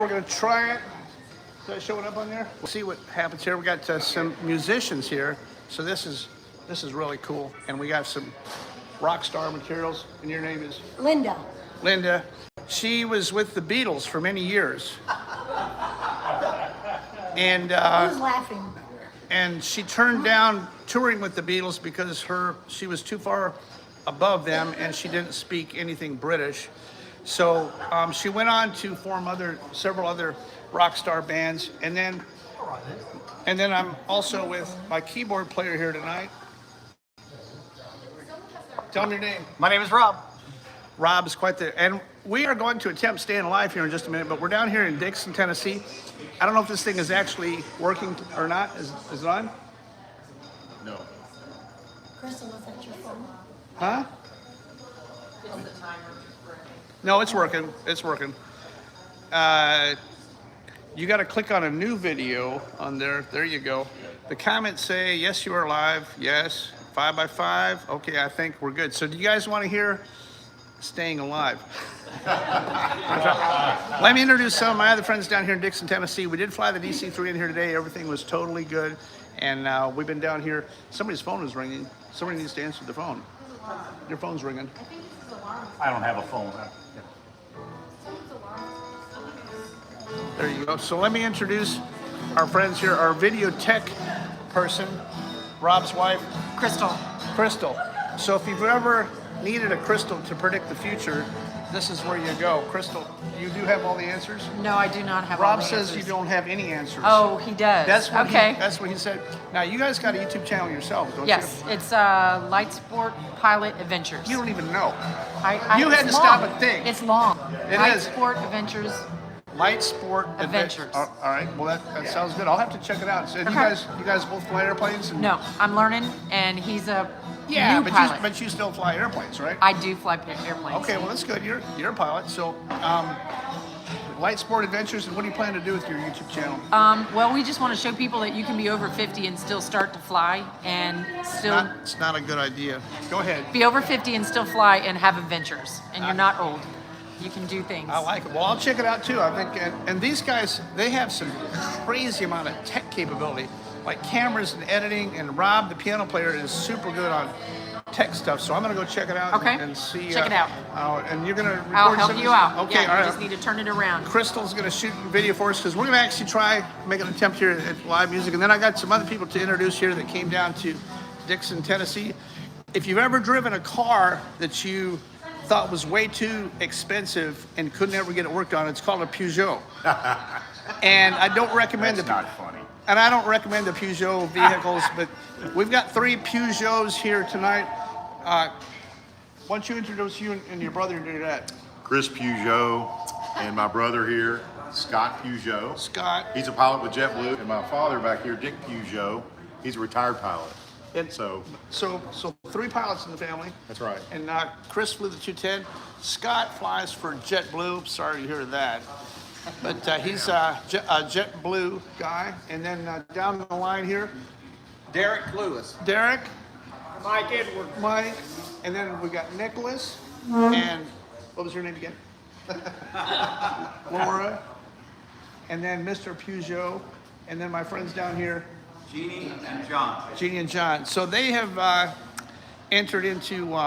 We're gonna try it. Is that showing up on there? We'll see what happens here. We got some musicians here, so this is really cool. And we got some rock star materials. And your name is Linda. Linda. She was with the Beatles for many years. And Who's laughing? and she turned down touring with the Beatles because she was too far above them and she didn't speak anything British. So she went on to form several other rock star bands, and then I'm also with my keyboard player here tonight. Tell him your name. My name is Rob. Rob is quite the, and we are going to attempt staying alive here in just a minute, but we're down here in Dixon, Tennessee. I don't know if this thing is actually working or not. Is it on? No. Crystal, was that your phone? Huh? No, it's working. It's working. You got to click on a new video on there. There you go. The comments say, yes, you are live. Yes. 5 by 5. Okay, I think we're good. So do you guys want to hear Staying Alive? Let me introduce some of my other friends down here in Dixon, Tennessee. We did fly the DC-3 in here today. Everything was totally good. And we've been down here. Somebody's phone is ringing. Somebody needs to answer the phone. Your phone's ringing. I don't have a phone. There you go. So let me introduce our friends here, our video tech person, Rob's wife, Crystal. So if you've ever needed a crystal to predict the future, this is where you go. Crystal, you do have all the answers? No, I do not have all Rob the says answers. you don't have any answers. Oh, he does. That's what okay. That's what he said. Now, you guys got a YouTube channel yourselves, don't Yes, you? it's Light Sport Pilot Adventures. You don't even know. You had to stop and think. It's long. It Light is. Sport Adventures. Light Sport Adventures. All right. Well, that sounds good. I'll have to check it out. So Okay. you guys both fly airplanes? And, No, I'm learning, and he's a Yeah, new pilot. but you still fly airplanes, right? I do fly airplanes. Okay, well that's good. You're a pilot. So, Light Sport Adventures, and what do you plan to do with your YouTube channel? Well, we just want to show people that you can be over 50 and still start to fly, and still It's not a good idea. Go ahead. be over 50 and still fly and have adventures, and you're not old. You can do things. I like it. Well, I'll check it out too. I think, and these guys, they have some crazy amount of tech capability, like cameras and editing. And Rob, the piano player, is super good on tech stuff. So I'm gonna go check it out Okay. and see. Check it out. And you're gonna record I'll help some of you this? out. Okay, Yeah, all you right. just need to turn it around. Crystal's gonna shoot a video for us because we're gonna actually try make an attempt here at live music, and then I got some other people to introduce here that came down to Dixon, Tennessee. If you've ever driven a car that you thought was way too expensive and couldn't ever get it worked on, it's called a Peugeot. And I don't recommend That's not funny. And I don't recommend the Peugeot vehicles, but we've got 3 Peugeots here tonight. Why don't you introduce you and your brother and do that? Chris Peugeot and my brother here, Scott Peugeot. Scott. He's a pilot with JetBlue. And my father back here, Dick Peugeot, he's a retired pilot. And So, so 3 pilots in the family. that's right. And Chris flew the 210. Scott flies for JetBlue. Sorry to hear that. But he's a JetBlue guy. And then down the line here, Derek Lewis. Derek, Mike Edward. Mike, and then we got Nicholas. And what was your name again? Laura. And then Mr. Peugeot. And then my friends down here, Jeannie and John. Jeannie and John. So they have entered into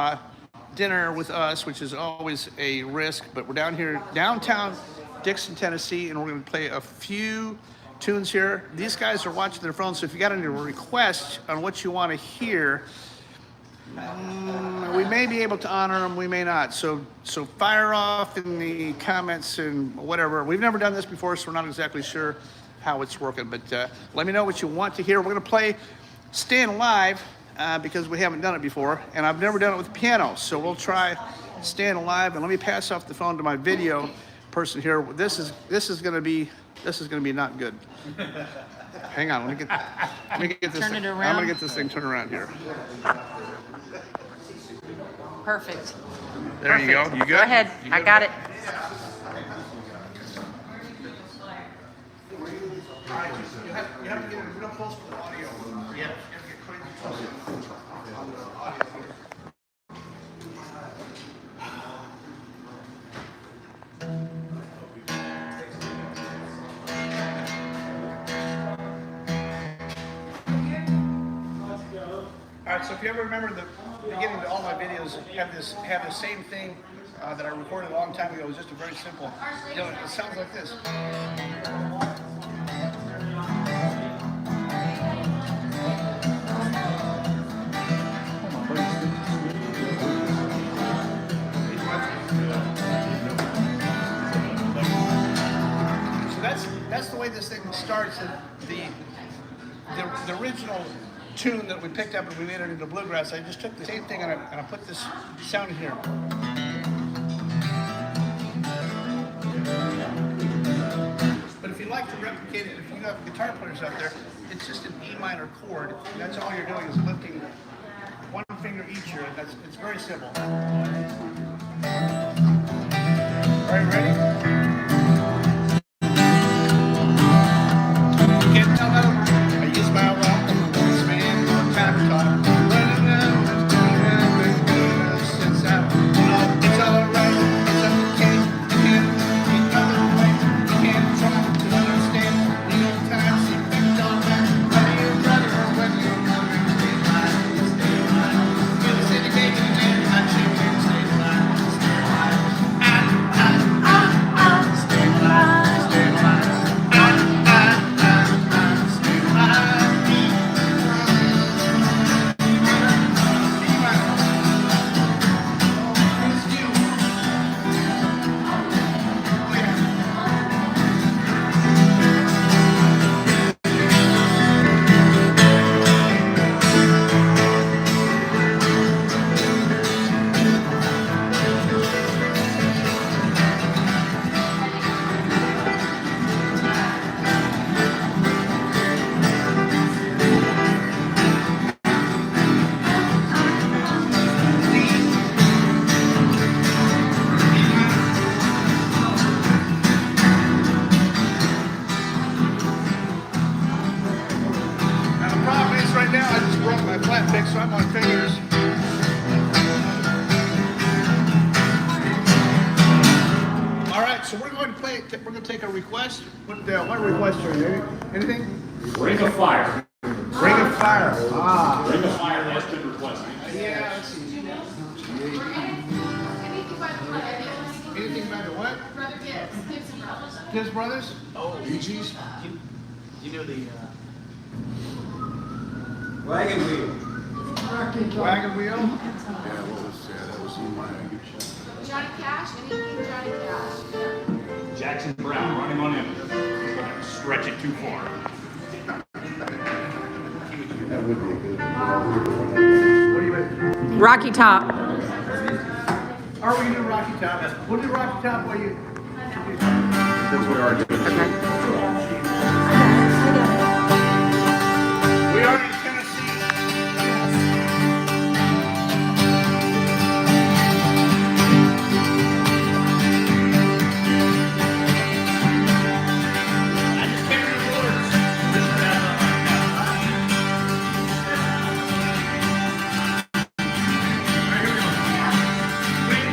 dinner with us, which is always a risk, but we're down here, downtown Dixon, Tennessee, and we're going to play a few tunes here. These guys are watching their phones, so if you got any requests on what you want to hear, we may be able to honor them, we may not. So fire off in the comments and whatever. We've never done this before, so we're not exactly sure how it's working, but let me know what you want to hear. We're going to play Staying Alive because we haven't done it before, and I've never done it with piano, so we'll try Staying Alive. And let me pass off the phone to my video person here. This is going to be not good. Hang on, let me get this. Turn it I'm around. going to get this thing turned around here. Perfect. There you go. Perfect. You good? Go ahead. You I good? got it. You have to get real close to the audio. Yeah. You have to get crazy close. So if you ever remember the beginning to all my videos have the same thing that I recorded a long time ago. It was just a very simple. You know, it sounds like this. So that's the way this thing starts. And the original tune that we picked up and we made it into bluegrass, I just took the same thing and I put this sound in here. But if you like to replicate it, if you have guitar players out there, it's just an E minor chord. And that's all you're doing is lifting one finger each here. And it's very simple. All right, ready? Can't tell that I use my walk, span, countertop, running down, since out. No, it's alright, it's okay. You can't get another way. You can't try to understand. You know time, see things all right. Whether you're running or whether you're wondering, stay alive, stay alive. Feel the city making an end, I choose to stay alive, stay alive. Stay alive, stay alive. Now the problem is right now I just broke my flat pick, so I'm on fingers. All right, so we're going to play. We're going to take a request. What request are you? Anything? Ring of Fire. Ring of Fire. Ah. Ring of Fire has been requested. Yeah. Let's see. Anything by the what? Brother Gibbs, Gibson Brothers. Gibbs Brothers? Oh, BG's. You know the, Wagon wheel. Wagon Wheel. Yeah, what was that? Was in my Johnny Cash, anything Johnny Cash. Jackson Brown running on in. Stretch it too far. That would be a good. What do you think? Rocky Top. Are we gonna do Rocky Top? We'll do Rocky Top while you. That's what our doing. We are in Tennessee. I just can't read words. All right, here we go. Wait.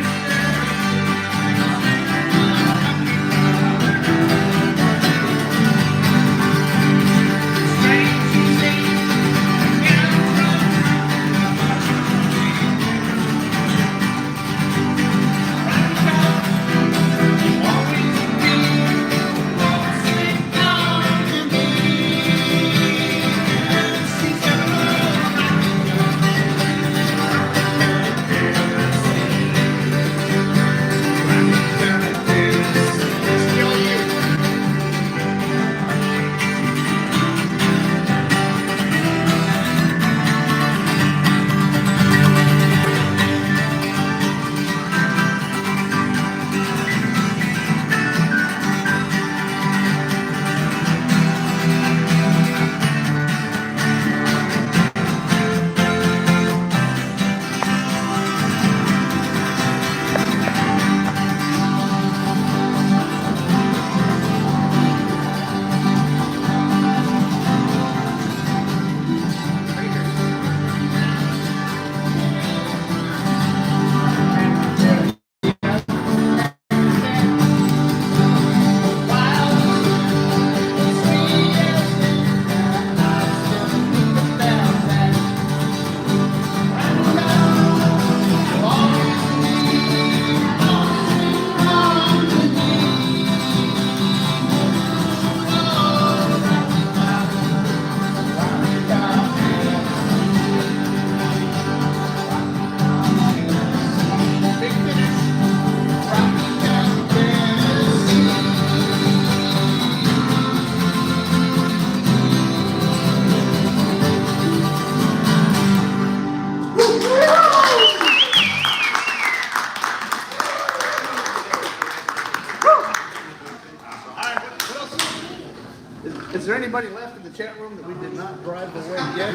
Is there anybody left in the chat room that we did not drive away yet?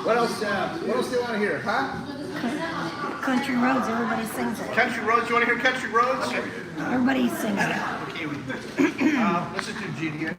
What else do you want to hear, huh? Country roads, everybody sings it. Country Roads, you want to hear Country Roads? Everybody sings it. Okay, let's just do GDA.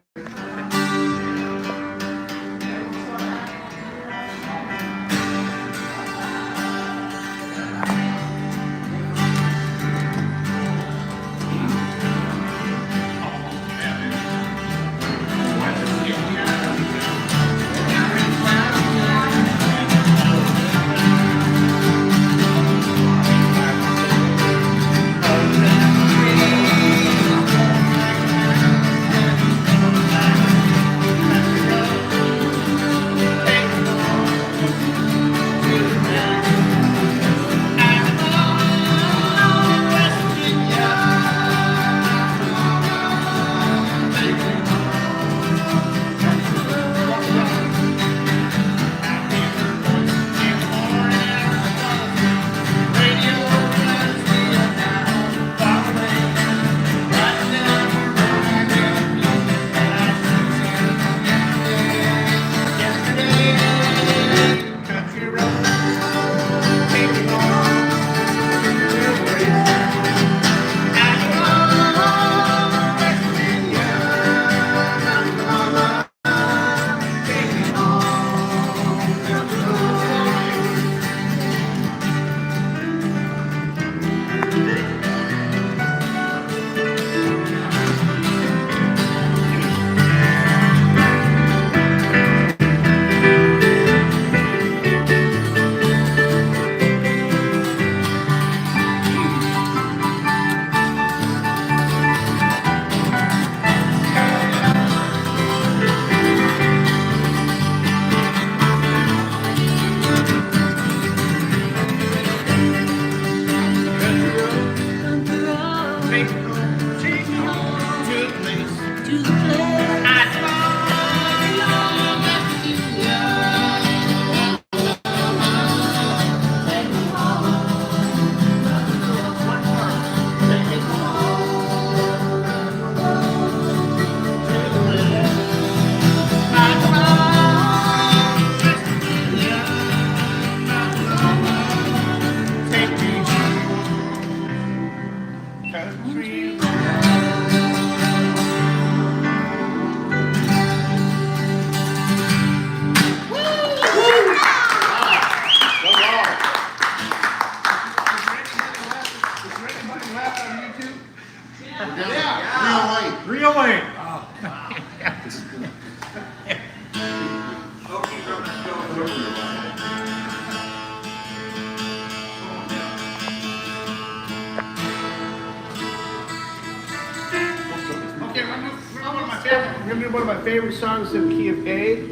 We're gonna do one of my favorite songs in key of A,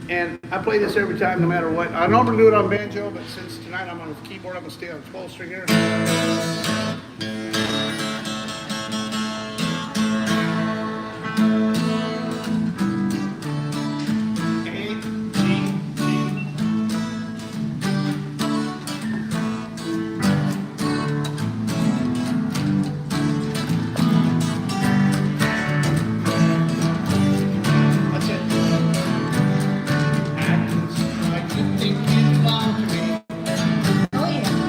and I play this every time, no matter what. I normally do it on banjo, but since tonight I'm on the keyboard, I'm gonna stay on 12 string here. Oh, yeah.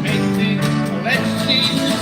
Make things, let's see.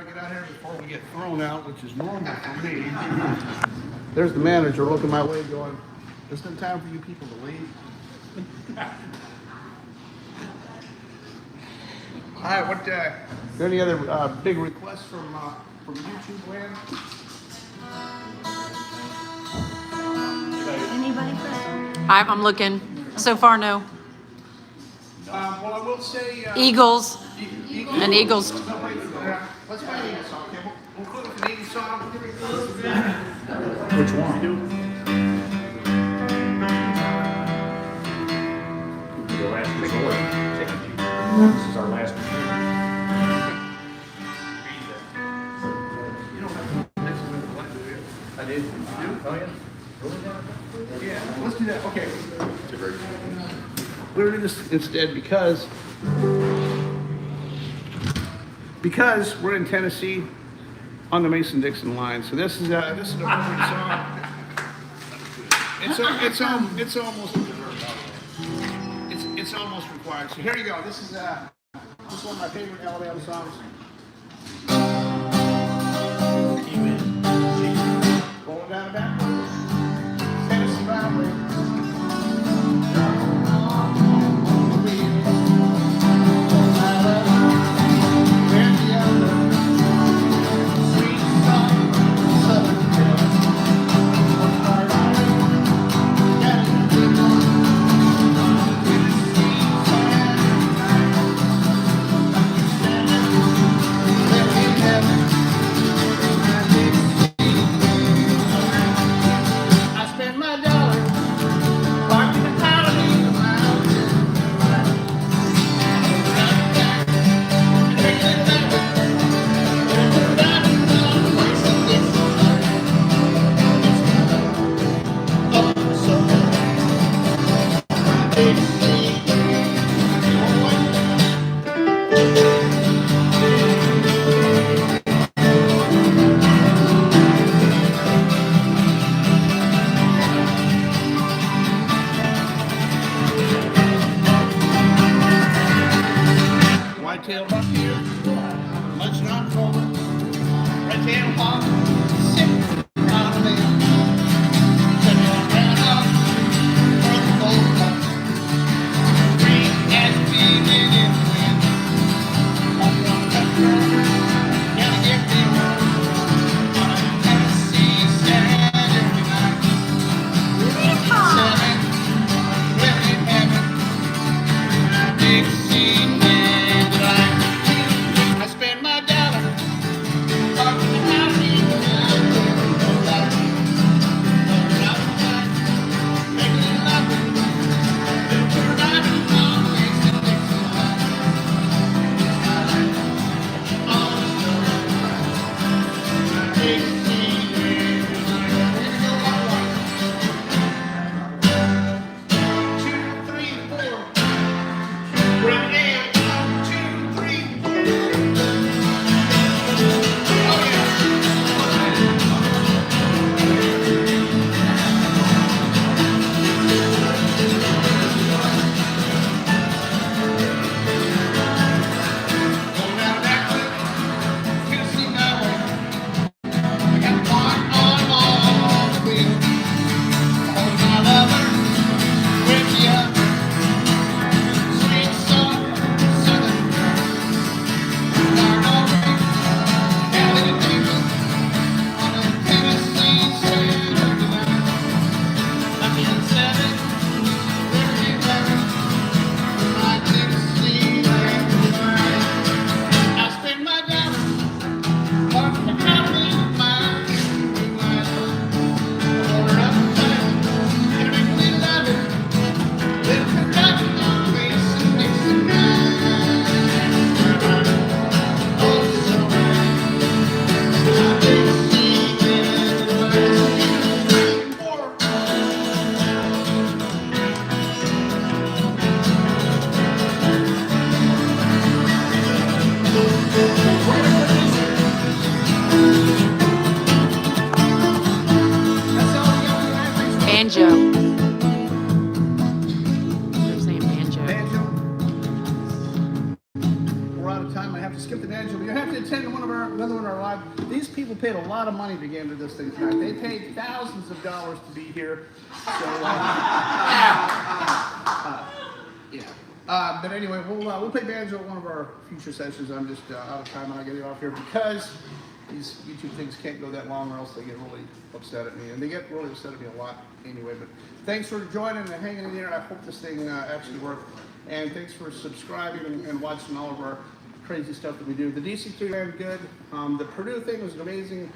get out here before we get thrown out, which is normal for me. There's the manager looking my way going, isn't it time for you people to leave? All right, what, are there any other big requests from YouTube land? Anybody, Chris? I'm looking. So far, no. Well, I will say. Eagles. Eagles. And Eagles. Let's play an Eagles song, okay? We'll put an Eagles song. Which one? The last resort. This is our last resort. You don't have to mention what to do. I did. You do? Oh, yeah. Yeah, let's do that. Okay. We're gonna do this instead because we're in Tennessee on the Mason-Dixon line. So this is a perfect song. It's almost required. So here you go. This is one of my favorite Alabama songs. Rolling down the back. Tennessee Valley. Whitetail buck here, much not cold. Red tail hawk, sick out of there. Check it out, ran up, from the gold cup. Green as being in the wind. I'm gonna cut gotta get me one. On a Tennessee Saturday night. 7, living in heaven. Dixie man delight. I spend my dollar talking to how to eat making it lovely. We're riding on the Mason-Dixon line. On the shore. Dixie man delight. Here we go, all right. 2, 3, 4. Right there, 1, 2, 3, 4. Oh yeah. Going down that way, Tennessee highway. doing our live. These people paid a lot of money to get into this thing tonight. They paid thousands of dollars to be here. So, but anyway, we'll play banjo at one of our future sessions. I'm just out of time and I get it off here because these YouTube things can't go that long or else they get really upset at me. And they get really upset at me a lot anyway. But thanks for joining and hanging in there. I hope this thing actually worked. And thanks for subscribing and watching all of our crazy stuff that we do. The DC3 ran good. The Purdue thing was an amazing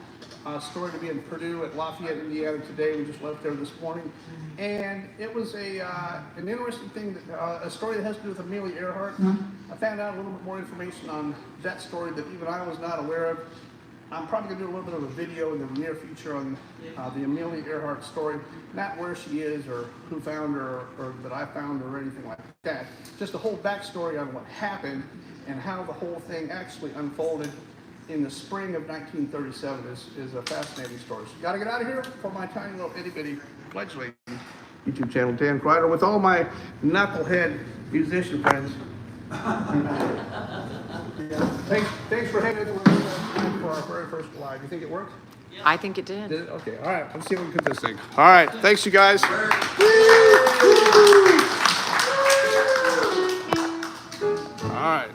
story to be in Purdue at Lafayette, Indiana today. We just left there this morning. And it was an interesting thing, a story that has to do with Amelia Earhart. I found out a little bit more information on that story that even I was not aware of. I'm probably going to do a little bit of a video in the near future on the Amelia Earhart story. Not where she is or who found her or that I found her or anything like that. Just the whole backstory on what happened and how the whole thing actually unfolded in the spring of 1937 is a fascinating story. So got to get out of here for my tiny little itty bitty fledgling YouTube channel, Dan Kreider, with all my knucklehead musician friends. Thanks for hanging with us for our very first live. You think it worked? I think it did. Did it? Okay. All right. Let's see if we can cut this thing. All right. Thanks, you guys. All right.